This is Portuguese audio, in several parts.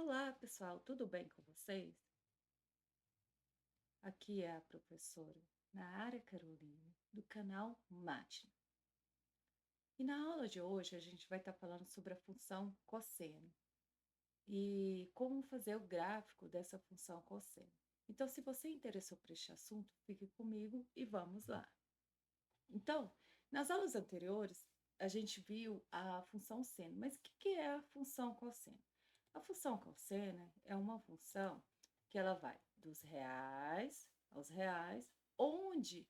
Olá, pessoal, tudo bem com vocês? Aqui é a professora Nara Carolina, do canal Mátina. E na aula de hoje a gente vai estar falando sobre a função cosseno e como fazer o gráfico dessa função cosseno. Então, se você interessou por este assunto, fique comigo e vamos lá. Então, nas aulas anteriores, a gente viu a função seno, mas o que é a função cosseno? A função cosseno é uma função que ela vai dos reais aos reais, onde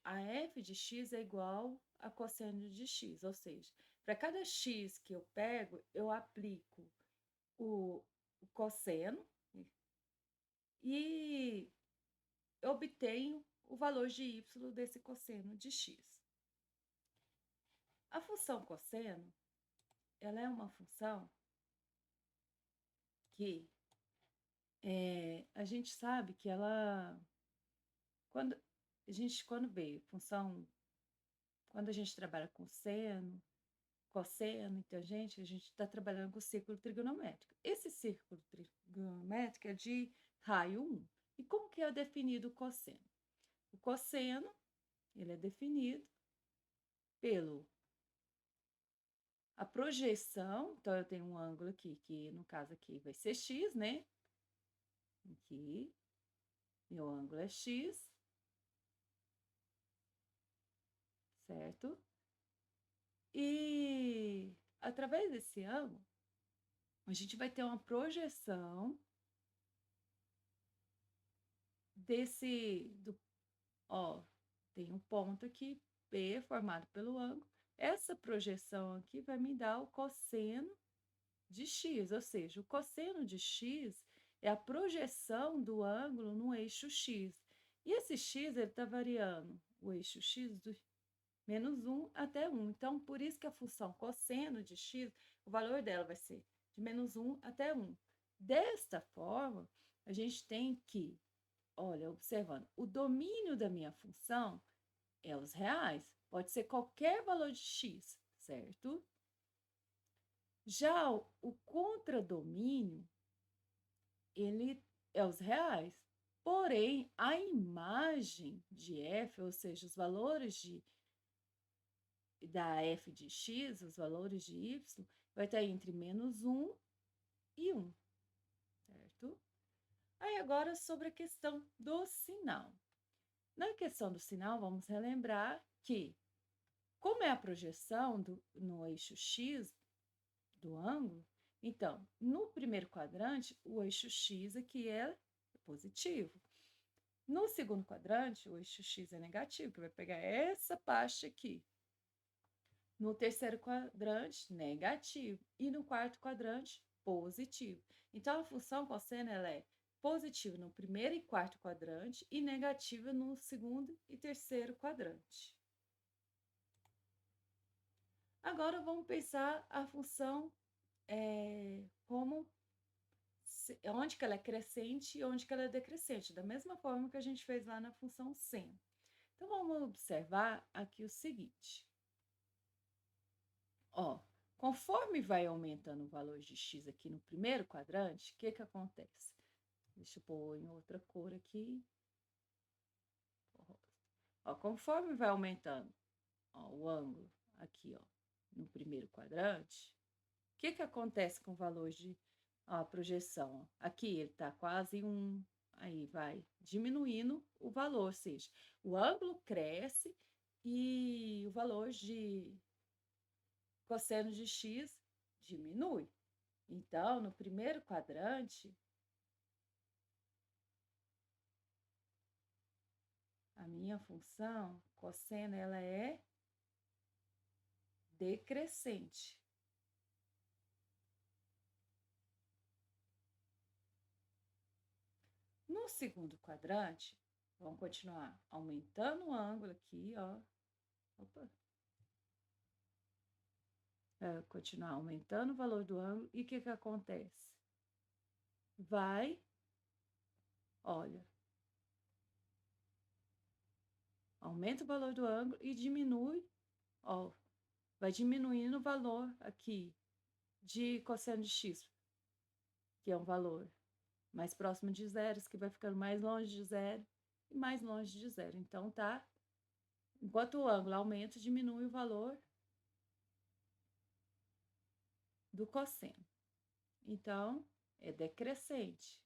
a f de x é igual a cosseno de x, ou seja, para cada x que eu pego, eu aplico o cosseno e obtenho o valor de y desse cosseno de x. A função cosseno, ela é uma função que a gente sabe que ela, quando quando vê função, quando a gente trabalha com seno, cosseno, então, a gente está trabalhando com o círculo trigonométrico. Esse círculo trigonométrico é de raio 1. E como que é definido o cosseno? O cosseno, ele é definido pelo a projeção, então eu tenho um ângulo aqui, que no caso aqui vai ser x, né? Aqui, meu ângulo é x, certo? E através desse ângulo, a gente vai ter uma projeção ó, tem um ponto aqui, P, formado pelo ângulo. Essa projeção aqui vai me dar o cosseno de x, ou seja, o cosseno de x é a projeção do ângulo no eixo x. E esse x, ele está variando o eixo x do menos 1 até 1. Então, por isso que a função cosseno de x, o valor dela vai ser de menos 1 até 1. Desta forma, a gente tem que, olha, observando, o domínio da minha função é os reais. Pode ser qualquer valor de x, certo? Já o contradomínio, ele é os reais. Porém, a imagem de f, ou seja, os valores da f de x, os valores de y, vai estar entre menos 1 e 1, certo? Aí agora sobre a questão do sinal. Na questão do sinal, vamos relembrar que, como é a projeção no eixo x do ângulo, então, no primeiro quadrante, o eixo x aqui é positivo. No segundo quadrante, o eixo x é negativo, que vai pegar essa parte aqui. No terceiro quadrante, negativo. E no quarto quadrante, positivo. Então, a função cosseno ela é positiva no primeiro e quarto quadrante e negativa no segundo e terceiro quadrante. Agora, vamos pensar a função como onde que ela é crescente e onde que ela é decrescente, da mesma forma que a gente fez lá na função seno. Então, vamos observar aqui o seguinte. Ó, conforme vai aumentando o valor de x aqui no primeiro quadrante, o que que acontece? Deixa eu pôr em outra cor aqui. Ó, conforme vai aumentando o ângulo aqui, ó, no primeiro quadrante, o que que acontece com o valor de projeção? Aqui ele está quase 1, aí vai diminuindo o valor, ou seja, o ângulo cresce e o valor de cosseno de x diminui. Então, no primeiro quadrante, a minha função cosseno ela é decrescente. No segundo quadrante, vamos continuar aumentando o ângulo aqui, ó. Opa. Continuar aumentando o valor do ângulo. E o que que acontece? Vai, olha, aumenta o valor do ângulo e diminui, ó, vai diminuindo o valor aqui de cosseno de x. que é um valor mais próximo de zeros, que vai ficando mais longe de zero e mais longe de zero. Então, tá? Enquanto o ângulo aumenta, diminui o valor do cosseno. Então, é decrescente.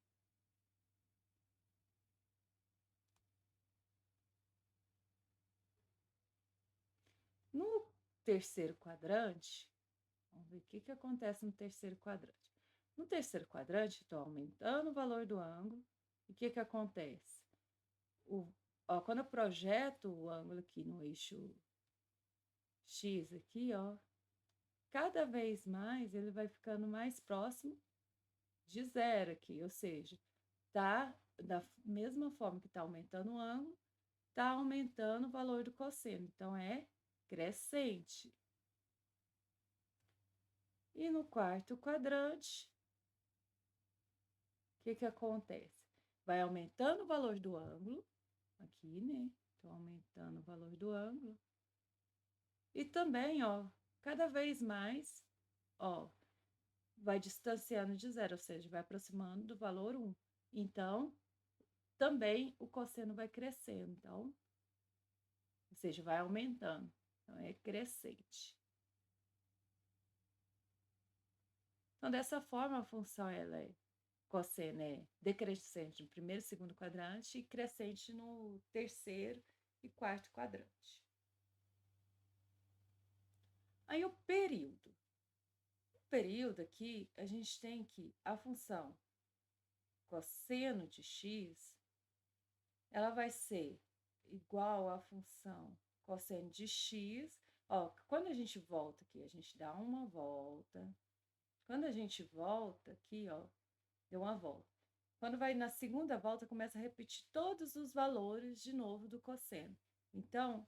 No terceiro quadrante, vamos ver o que acontece no terceiro quadrante. No terceiro quadrante, estou aumentando o valor do ângulo. E o que acontece? Quando eu projeto o ângulo aqui no eixo X aqui, ó, cada vez mais ele vai ficando mais próximo de zero aqui, ou seja, tá da mesma forma que está aumentando o ângulo, está aumentando o valor do cosseno, então é crescente. E no quarto quadrante, o que acontece? Vai aumentando o valor do ângulo, aqui, né? Estou aumentando o valor do ângulo. E também, ó, cada vez mais, ó, vai distanciando de zero, ou seja, vai aproximando do valor 1. Então, também o cosseno vai crescendo, então, ou seja, vai aumentando. Então, é crescente. Então, dessa forma, a função ela é cosseno é decrescente no primeiro e segundo quadrante e crescente no terceiro e quarto quadrante. Aí, o período. O período aqui, a gente tem que a função cosseno de x, ela vai ser igual à função cosseno de x. Ó, quando a gente volta aqui, a gente dá uma volta. Quando a gente volta aqui, ó, deu uma volta. Quando vai na segunda volta, começa a repetir todos os valores de novo do cosseno. Então,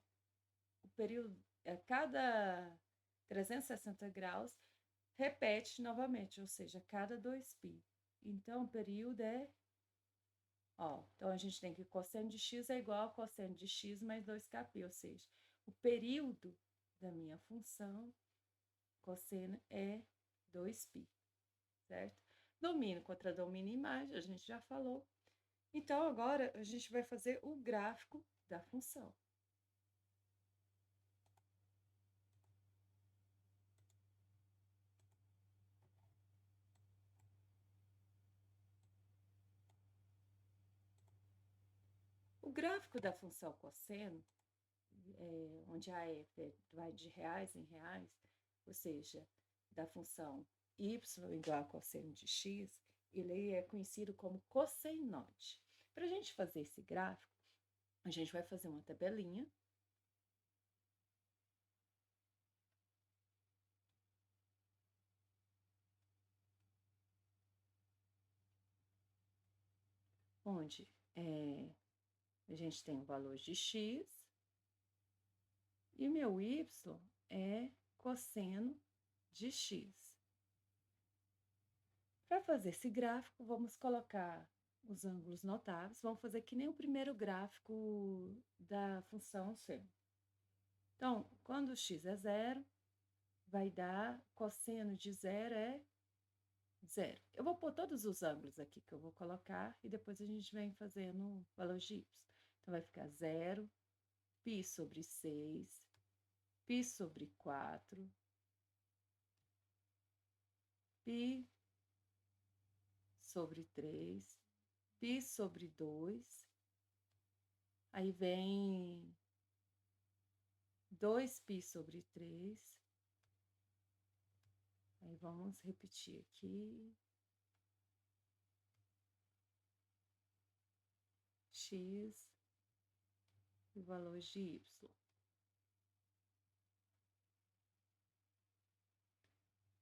o período, a cada 360 graus, repete novamente, ou seja, a cada 2π. Então, o período é, ó, então a gente tem que cosseno de x é igual a cosseno de x mais 2kπ, ou seja, o período da minha função cosseno é 2π, certo? Domínio contra domínio e imagem, a gente já falou. Então, agora a gente vai fazer o gráfico da função. O gráfico da função cosseno, onde a f vai de reais em reais, ou seja, da função y igual a cosseno de x, ele é conhecido como cossenoide. Para a gente fazer esse gráfico, a gente vai fazer uma tabelinha. Onde a gente tem o valor de x e meu y é cosseno de x. Para fazer esse gráfico, vamos colocar os ângulos notáveis, vamos fazer que nem o primeiro gráfico da função seno. Então, quando x é zero, vai dar cosseno de zero é zero. Eu vou pôr todos os ângulos aqui que eu vou colocar e depois a gente vem fazendo o valor de y. Então, vai ficar 0, π sobre 6, π sobre 4, π sobre 3, π sobre 2, aí vem 2π sobre 3, aí vamos repetir aqui, x e o valor de y.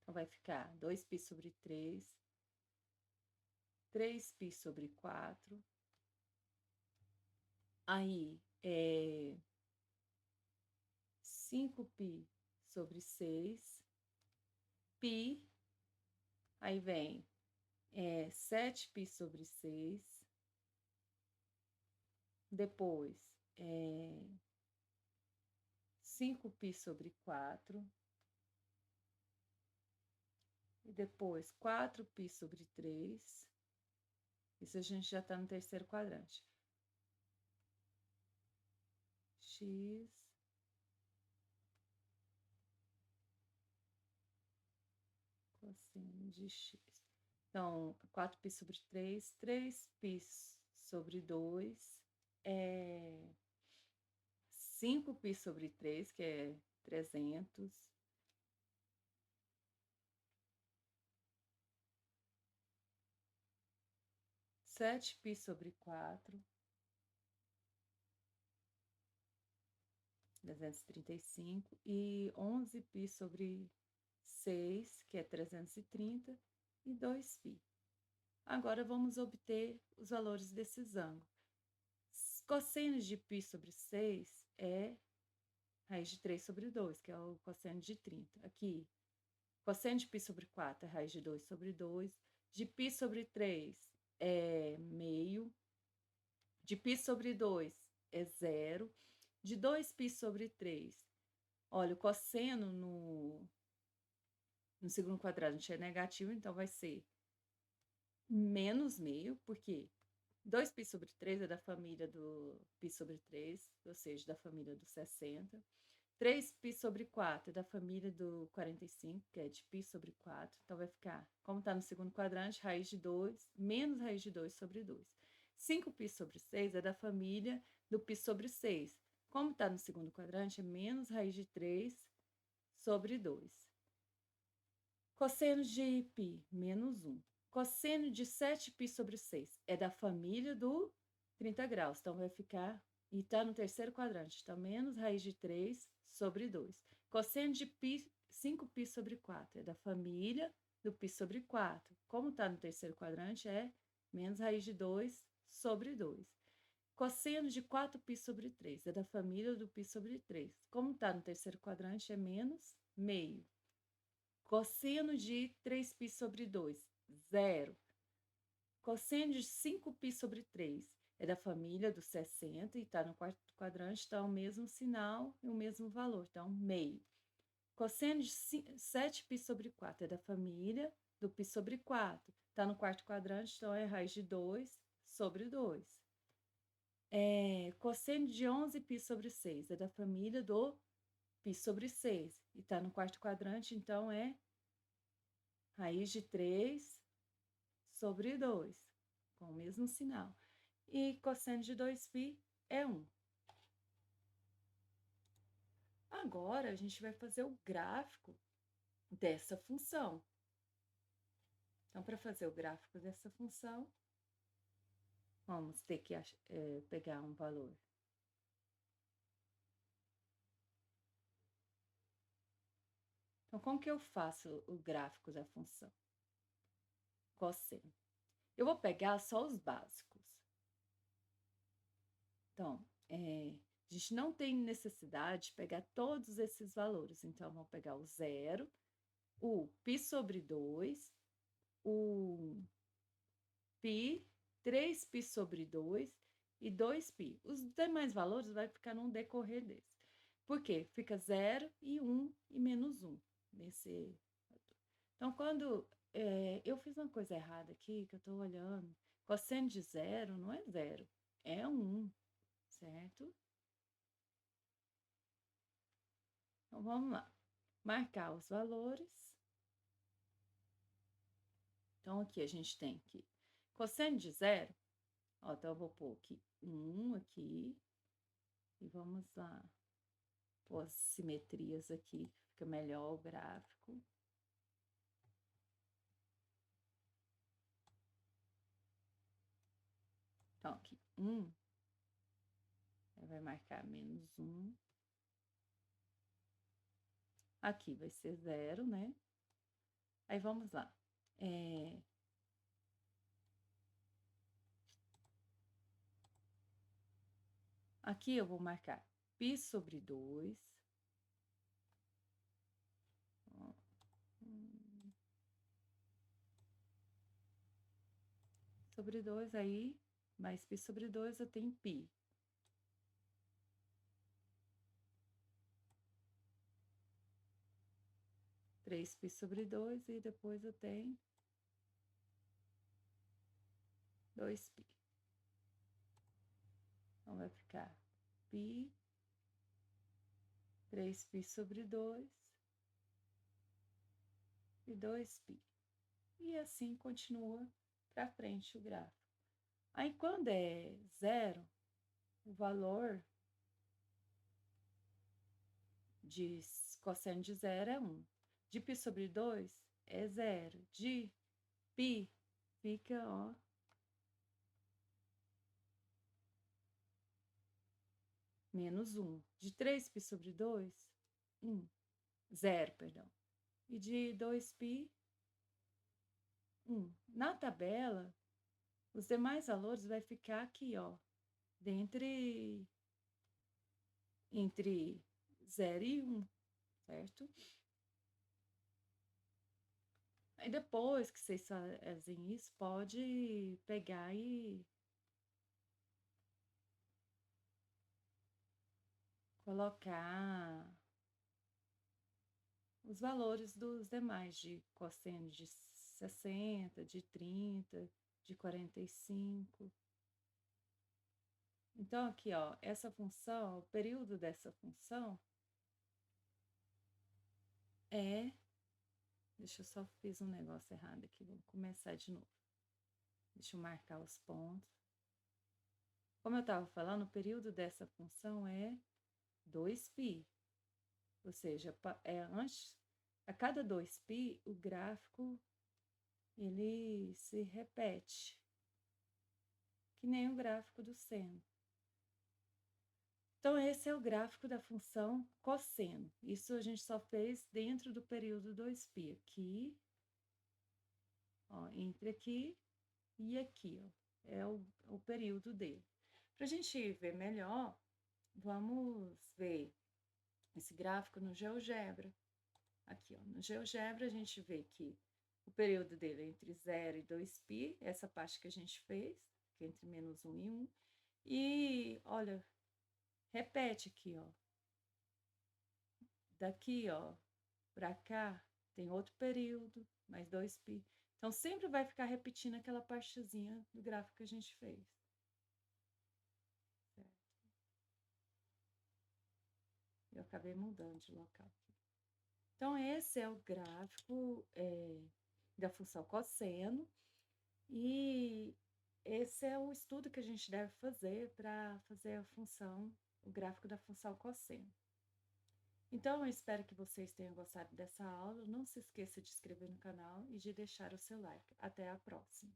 Então, vai ficar 2π sobre 3, 3π sobre 4, aí é 5π sobre 6, π, aí vem 7π sobre 6, depois 5π sobre 4, E depois 4π sobre 3. Isso a gente já está no terceiro quadrante. X cosseno de x. Então, 4π sobre 3, 3π sobre 2, 5π sobre 3, que é 300. 7π sobre 4, 335. E 11π sobre 6, que é 330, e 2π. Agora, vamos obter os valores desses ângulos. Cosseno de π sobre 6 é raiz de 3 sobre 2, que é o cosseno de 30. Aqui, cosseno de π sobre 4 é raiz de 2 sobre 2. De π sobre 3 é meio. De π sobre 2 é 0. De 2π sobre 3, olha, o cosseno no segundo quadrante é negativo, então vai ser menos meio, porque 2π sobre 3 é da família do π sobre 3, ou seja, da família do 60. 3π sobre 4 é da família do 45, que é de π sobre 4. Então, vai ficar, como está no segundo quadrante, raiz de 2 menos raiz de 2 sobre 2. 5π sobre 6 é da família do π sobre 6. Como está no segundo quadrante, é menos raiz de 3 sobre 2. Cosseno de π, menos 1. Cosseno de 7π sobre 6 é da família do 30 graus. Então, vai ficar, e está no terceiro quadrante, então, menos raiz de 3 sobre 2. Cosseno de π, 5π sobre 4 é da família do π sobre 4. Como está no terceiro quadrante, é menos raiz de 2 sobre 2. Cosseno de 4π sobre 3 é da família do π sobre 3. Como está no terceiro quadrante, é menos meio. Cosseno de 3π sobre 2, 0. Cosseno de 5π sobre 3 é da família do 60 e está no quarto quadrante, então, o mesmo sinal e o mesmo valor, então, meio. Cosseno de 7π sobre 4 é da família do π sobre 4. Está no quarto quadrante, então, é raiz de 2 sobre 2. Cosseno de 11π sobre 6 é da família do π sobre 6. E está no quarto quadrante, então, é raiz de 3 sobre 2, com o mesmo sinal. E cosseno de 2π é 1. Agora, a gente vai fazer o gráfico dessa função. Então, para fazer o gráfico dessa função, vamos ter que pegar um valor. Então, como que eu faço o gráfico da função? Cosseno. Eu vou pegar só os básicos. Então, a gente não tem necessidade de pegar todos esses valores. Então, vamos pegar o 0, o π sobre 2, o π, 3π sobre 2 e 2π. Os demais valores vai ficar no decorrer desse. Por quê? Fica 0 e 1 e menos 1. Nesse... Então, quando eu fiz uma coisa errada aqui, que eu estou olhando, cosseno de 0 não é 0, é 1, certo? Então, vamos lá. Marcar os valores. Então, aqui a gente tem que cosseno de 0, ó, então eu vou pôr aqui 1 aqui, e vamos lá, pôr as simetrias aqui, fica melhor o gráfico. Então, aqui, 1, vai marcar menos 1. Aqui vai ser 0, né? Aí, vamos lá. Aqui eu vou marcar π sobre 2. Sobre 2, aí, mais π sobre 2, eu tenho π. 3π/2 e depois eu tenho 2π. Então, vai ficar π, 3π/2 e 2π. E assim continua para frente o gráfico. Aí, quando é zero, o valor de cosseno de zero é 1. De π/2 é zero. De π fica, ó, menos 1. De 3π/2, 1. 0, perdão. E de 2π, 1. Na tabela, os demais valores vai ficar aqui, ó, entre 0 e 1, certo? Aí depois que vocês fazem isso, pode pegar e colocar os valores dos demais, de cosseno de 60, de 30, de 45. Então, aqui, ó, essa função, o período dessa função é... Deixa eu só fiz um negócio errado aqui, vamos começar de novo. Deixa eu marcar os pontos. Como eu estava falando, o período dessa função é 2π. Ou seja, a cada 2π, o gráfico ele se repete, que nem o gráfico do seno. Então, esse é o gráfico da função cosseno. Isso a gente só fez dentro do período 2π. Aqui, ó, entre aqui e aqui, ó, é o período dele. Para a gente ver melhor, vamos ver esse gráfico no GeoGebra. Aqui, ó, no GeoGebra a gente vê que o período dele é entre 0 e 2π, essa parte que a gente fez, que é entre menos 1 e 1. E, olha, repete aqui, ó. Daqui, ó, para cá, tem outro período, mais 2π. Então, sempre vai ficar repetindo aquela partezinha do gráfico que a gente fez. Certo? Eu acabei mudando de local. Então, esse é o gráfico da função cosseno. E esse é o estudo que a gente deve fazer para fazer a função, o gráfico da função cosseno. Então, eu espero que vocês tenham gostado dessa aula. Não se esqueça de se inscrever no canal e de deixar o seu like. Até a próxima!